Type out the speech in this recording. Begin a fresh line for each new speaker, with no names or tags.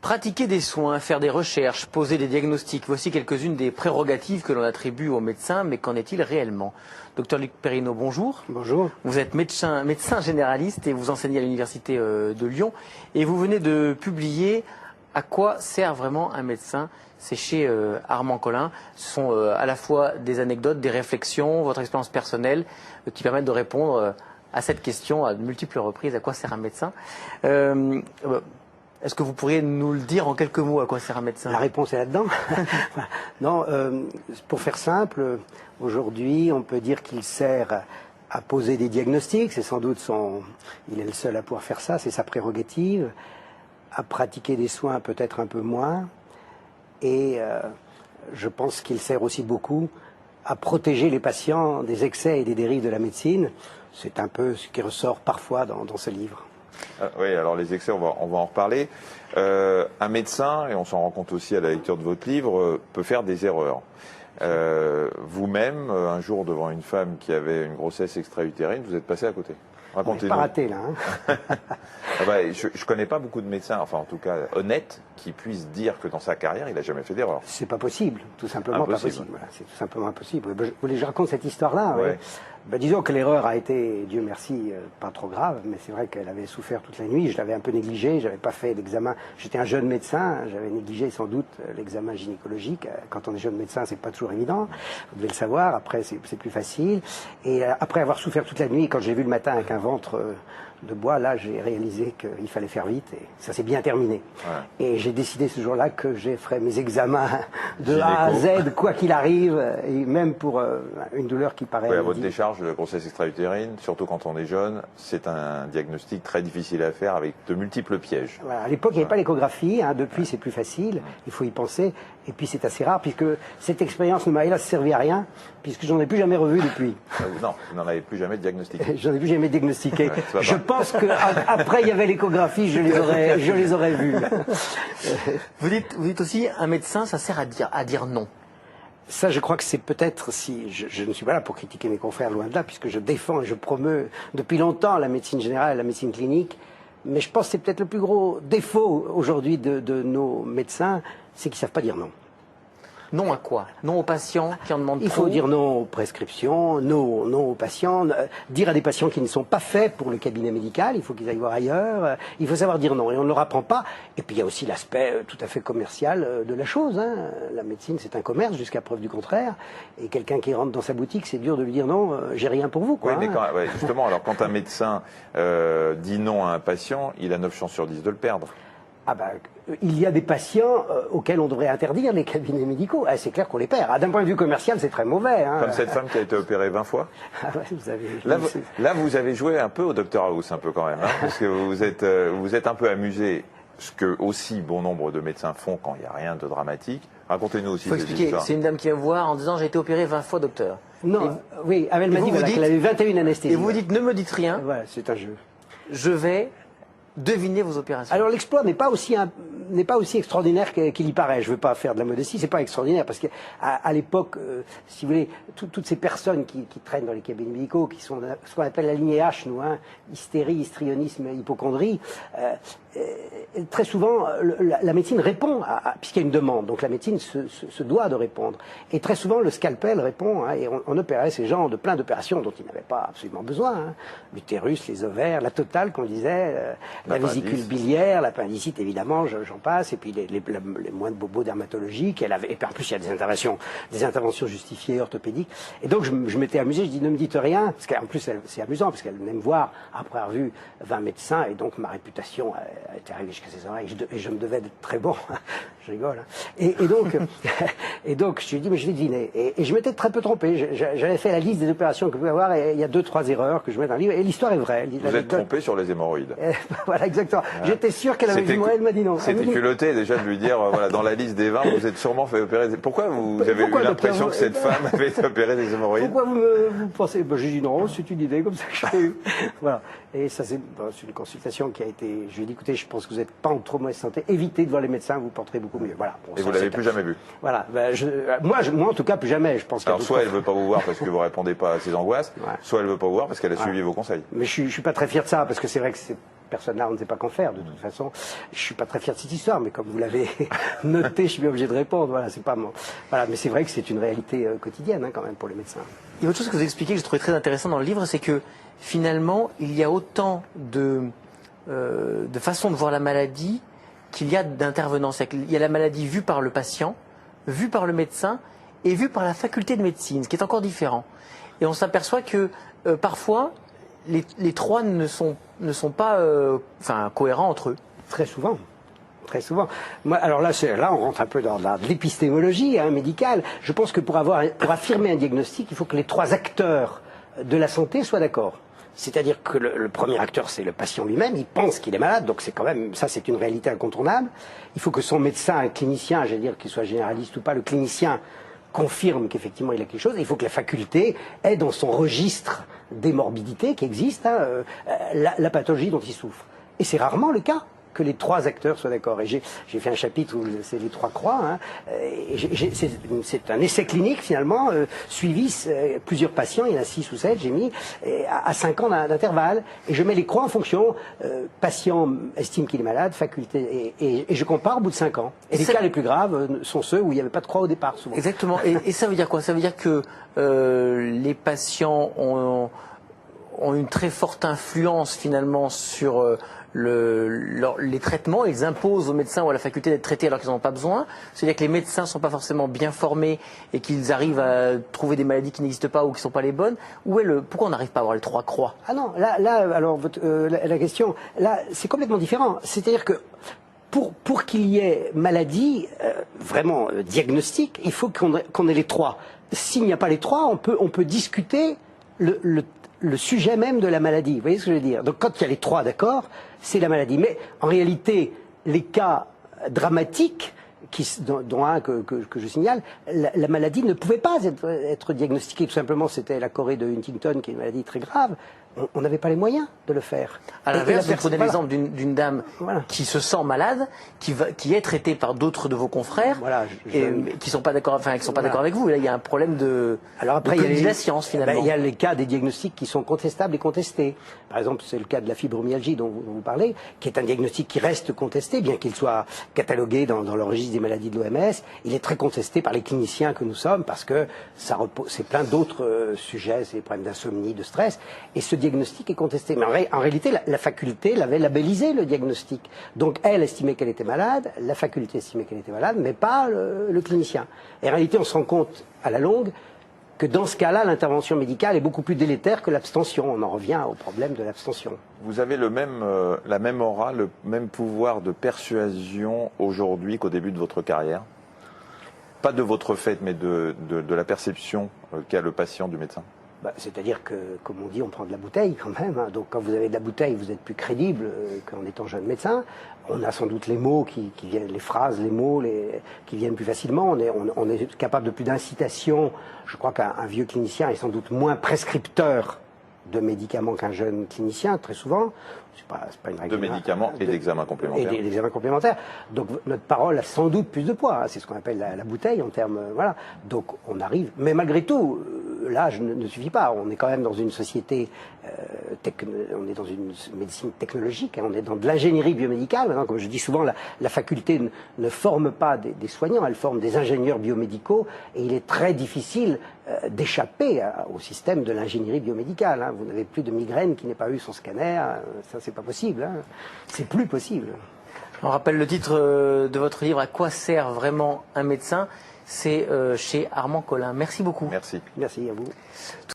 Pratiquer des soins, faire des recherches, poser des diagnostics, voici quelques-unes des prérogatives que l'on attribue aux médecins, mais qu'en est-il réellement? Docteur Luc Perrineau, bonjour.
Bonjour.
Vous êtes médecin généraliste et vous enseignez à l'université de Lyon. Et vous venez de publier À quoi sert vraiment un médecin? C'est chez Armand Collin. Ce sont à la fois des anecdotes, des réflexions, votre expérience personnelle qui permettent de répondre à cette question à de multiples reprises. À quoi sert un médecin? Est-ce que vous pourriez nous le dire en quelques mots, à quoi sert un médecin?
La réponse est là-dedans. Non, pour faire simple, aujourd'hui, on peut dire qu'il sert à poser des diagnostics. C'est sans doute il est le seul à pouvoir faire ça, c'est sa prérogative. À pratiquer des soins, peut-être un peu moins. Et je pense qu'il sert aussi beaucoup à protéger les patients des excès et des dérives de la médecine. C'est un peu ce qui ressort parfois dans ce livre.
Oui, alors les excès, on va en reparler. Un médecin, et on s'en rend compte aussi à la lecture de votre livre, peut faire des erreurs. Vous-même, un jour devant une femme qui avait une grossesse extra-utérine, vous êtes passé à côté. Racontez-nous.
Pas raté là. Hein.
Je connais pas beaucoup de médecins, enfin en tout cas honnêtes, qui puissent dire que dans sa carrière, il n'a jamais fait d'erreur.
C'est pas possible, tout simplement
impossible.
pas possible. Voilà, c'est tout simplement impossible. Vous voulez que je raconte cette histoire-là?
Ouais.
Disons que l'erreur a été, Dieu merci, pas trop grave, mais c'est vrai qu'elle avait souffert toute la nuit. Je l'avais un peu négligé, j'avais pas fait l'examen. J'étais un jeune médecin, j'avais négligé sans doute l'examen gynécologique. Quand on est jeune médecin, c'est pas toujours évident. Vous devez le savoir. Après, c'est plus facile. Et après avoir souffert toute la nuit, quand j'ai vu le matin avec un ventre de bois, là, j'ai réalisé qu'il fallait faire vite et ça s'est bien terminé. Ouais. Et j'ai décidé ce jour-là que je ferais mes examens de A à Z, quoi qu'il arrive, et même pour une douleur qui paraît...
Oui, à votre décharge, de grossesse extra-utérine, surtout quand on est jeune, c'est un diagnostic très difficile à faire avec de multiples pièges.
Voilà. À l'époque, il n'y avait pas l'échographie, hein. Depuis c'est plus facile, il faut y penser, et puis c'est assez rare, puisque cette expérience ne m'a hélas servi à rien, puisque j'en ai plus jamais revu depuis.
Non, vous n'en avez plus jamais diagnostiqué.
J'en ai plus jamais diagnostiqué. Je pense qu'après il y avait l'échographie, je les aurais vus.
Vous dites aussi, un médecin, ça sert à dire non.
Ça, je crois que c'est peut-être, si je ne suis pas là pour critiquer mes confrères, loin de là, puisque je défends et je promeus depuis longtemps la médecine générale et la médecine clinique, mais je pense que c'est peut-être le plus gros défaut aujourd'hui de nos médecins, c'est qu'ils ne savent pas dire non.
Non à quoi? Non aux patients qui en demandent trop?
Il faut dire non aux prescriptions, non aux patients, dire à des patients qui ne sont pas faits pour le cabinet médical, il faut qu'ils aillent voir ailleurs, il faut savoir dire non, et on ne leur apprend pas. Et puis il y a aussi l'aspect tout à fait commercial de la chose, hein. La médecine c'est un commerce jusqu'à preuve du contraire, et quelqu'un qui rentre dans sa boutique, c'est dur de lui dire non, j'ai rien pour vous, quoi.
Oui, mais justement, alors quand un médecin dit non à un patient, il a 9 chances sur 10 de le perdre.
Il y a des patients auxquels on devrait interdire les cabinets médicaux. C'est clair qu'on les perd. D'un point de vue commercial, c'est très mauvais. Hein.
Comme cette femme qui a été opérée 20 fois. Là, vous avez joué un peu au Dr House, un peu quand même, hein, parce que vous êtes un peu amusé, ce que aussi bon nombre de médecins font quand il n'y a rien de dramatique. Racontez-nous aussi.
Il faut expliquer. C'est une dame qui vient vous voir en disant j'ai été opéré 20 fois, docteur.
Non, oui, elle m'a dit qu'elle avait 21 anesthésies.
Et vous dites ne me dites rien.
Voilà, c'est un jeu.
Je vais deviner vos opérations.
Alors l'exploit n'est pas aussi extraordinaire qu'il y paraît. Je ne veux pas faire de la modestie, c'est pas extraordinaire parce qu'à l'époque, si vous voulez, toutes ces personnes qui traînent dans les cabinets médicaux, qui sont ce qu'on appelle la lignée H, nous, hein, hystérie, histrionisme, hypocondrie, très souvent la médecine répond puisqu'il y a une demande. Donc la médecine se doit de répondre. Et très souvent le scalpel répond, hein, et on opérait ces gens de plein d'opérations dont ils n'avaient pas absolument besoin. Hein. L'utérus, les ovaires, la totale qu'on disait. La vésicule biliaire, l'appendicite évidemment, j'en passe, et puis les moindres bobos dermatologiques, et puis en plus il y a des interventions justifiées orthopédiques. Et donc je m'étais amusé, je dis ne me dites rien, parce qu'en plus c'est amusant, parce qu'elle venait me voir après avoir vu 20 médecins, et donc ma réputation était arrivée jusqu'à ses oreilles, et je me devais d'être très bon, je rigole. Hein. Et donc je lui ai dit mais je vais deviner, et je m'étais très peu trompé, j'avais fait la liste des opérations que vous pouvez avoir, et il y a 2-3 erreurs que je mets dans le livre, et l'histoire est vraie.
Vous êtes trompé sur les hémorroïdes.
Voilà, exactement. J'étais sûr qu'elle avait dit moi, elle m'a dit non.
C'était culotté déjà de lui dire, voilà, dans la liste des 20, vous êtes sûrement fait opérer. Pourquoi vous avez eu l'impression que cette femme avait été opérée des hémorroïdes?
Pourquoi vous pensez? J'ai dit non, c'est une idée comme ça que j'ai eue. Voilà. Et ça, c'est une consultation qui a été. Je lui ai dit, écoutez, je pense que vous n'êtes pas en trop mauvaise santé. Évitez de voir les médecins, vous porterez beaucoup mieux. Voilà.
Bon, et vous l'avez plus jamais vu?
Voilà. Moi, en tout cas, plus jamais. Je pense.
Alors, soit elle veut pas vous voir parce que vous répondez pas à ses angoisses, soit elle veut pas vous voir parce qu'elle a suivi vos conseils.
Mais je suis pas très fier de ça parce que c'est vrai que personne-là, on ne sait pas qu'en faire. De toute façon, je suis pas très fier de cette histoire, mais comme vous l'avez noté, je suis bien obligé de répondre. Voilà, c'est pas mon... Voilà, mais c'est vrai que c'est une réalité quotidienne quand même pour les médecins.
Il y a autre chose que vous expliquez que j'ai trouvé très intéressant dans le livre, c'est que finalement, il y a autant de façons de voir la maladie qu'il y a d'intervenants. Il y a la maladie vue par le patient, vue par le médecin et vue par la faculté de médecine, ce qui est encore différent. Et on s'aperçoit que parfois, les trois ne sont pas cohérents entre eux.
Très souvent. Très souvent. Moi, alors là, on rentre un peu dans de l'épistémologie médicale. Je pense que pour affirmer un diagnostic, il faut que les trois acteurs de la santé soient d'accord. C'est-à-dire que le premier acteur, c'est le patient lui-même, il pense qu'il est malade, donc c'est quand même, ça c'est une réalité incontournable. Il faut que son médecin, un clinicien, j'allais dire qu'il soit généraliste ou pas, le clinicien confirme qu'effectivement il a quelque chose. Il faut que la faculté ait dans son registre des morbidités qui existent, la pathologie dont il souffre. Et c'est rarement le cas que les trois acteurs soient d'accord. Et j'ai fait un chapitre où c'est les trois croix. C'est un essai clinique finalement, suivi plusieurs patients, il y en a 6 ou 7, j'ai mis, à 5 ans d'intervalle. Et je mets les croix en fonction, patient estime qu'il est malade, faculté, et je compare au bout de 5 ans. Et les cas les plus graves sont ceux où il n'y avait pas de croix au départ, souvent.
Exactement. Et ça veut dire quoi? Ça veut dire que les patients ont une très forte influence finalement sur les traitements. Ils imposent aux médecins ou à la faculté d'être traités alors qu'ils n'en ont pas besoin. C'est-à-dire que les médecins ne sont pas forcément bien formés et qu'ils arrivent à trouver des maladies qui n'existent pas ou qui ne sont pas les bonnes. Pourquoi on n'arrive pas à avoir les trois croix?
Ah non, alors la question, là, c'est complètement différent. C'est-à-dire que pour qu'il y ait maladie vraiment diagnostique, il faut qu'on ait les trois. S'il n'y a pas les trois, on peut discuter le sujet même de la maladie. Vous voyez ce que je veux dire? Donc quand il y a les trois d'accord, c'est la maladie. Mais en réalité, les cas dramatiques, dont un que je signale, la maladie ne pouvait pas être diagnostiquée. Tout simplement, c'était la chorée de Huntington, qui est une maladie très grave. On n'avait pas les moyens de le faire.
À l'inverse, vous prenez l'exemple d'une dame qui se sent malade, qui est traitée par d'autres de vos confrères, qui sont pas d'accord, qui sont pas d'accord avec vous. Et là, il y a un problème de la science finalement.
Il y a les cas des diagnostics qui sont contestables et contestés. Par exemple, c'est le cas de la fibromyalgie dont vous parlez, qui est un diagnostic qui reste contesté, bien qu'il soit catalogué dans le registre des maladies de l'OMS. Il est très contesté par les cliniciens que nous sommes parce que c'est plein d'autres sujets, c'est des problèmes d'insomnie, de stress. Et ce diagnostic est contesté. Mais en réalité, la faculté l'avait labellisé, le diagnostic. Donc elle estimait qu'elle était malade, la faculté estimait qu'elle était malade, mais pas le clinicien. Et en réalité, on se rend compte à la longue que dans ce cas-là, l'intervention médicale est beaucoup plus délétère que l'abstention. On en revient au problème de l'abstention.
Vous avez la même aura, le même pouvoir de persuasion aujourd'hui qu'au début de votre carrière? Pas de votre fait, mais de la perception qu'a le patient du médecin?
C'est-à-dire que, comme on dit, on prend de la bouteille quand même. Donc quand vous avez de la bouteille, vous êtes plus crédible qu'en étant jeune médecin. On a sans doute les mots qui viennent, les phrases, les mots qui viennent plus facilement. On est capable de plus d'incitation. Je crois qu'un vieux clinicien est sans doute moins prescripteur de médicaments qu'un jeune clinicien, très souvent. C'est pas une règle.
De médicaments et d'examens complémentaires.
Et d'examens complémentaires. Donc notre parole a sans doute plus de poids. C'est ce qu'on appelle la bouteille en termes... voilà. Donc on arrive. Mais malgré tout, l'âge ne suffit pas. On est quand même dans une société... on est dans une médecine technologique. On est dans de l'ingénierie biomédicale. Comme je dis souvent, la faculté ne forme pas des soignants. Elle forme des ingénieurs biomédicaux. Et il est très difficile d'échapper au système de l'ingénierie biomédicale. Vous n'avez plus de migraine qui n'ait pas eu son scanner. Ça, c'est pas possible. C'est plus possible.
On rappelle le titre de votre livre, « À quoi sert vraiment un médecin ?» C'est chez Armand Collin. Merci beaucoup.
Merci.
Merci à vous.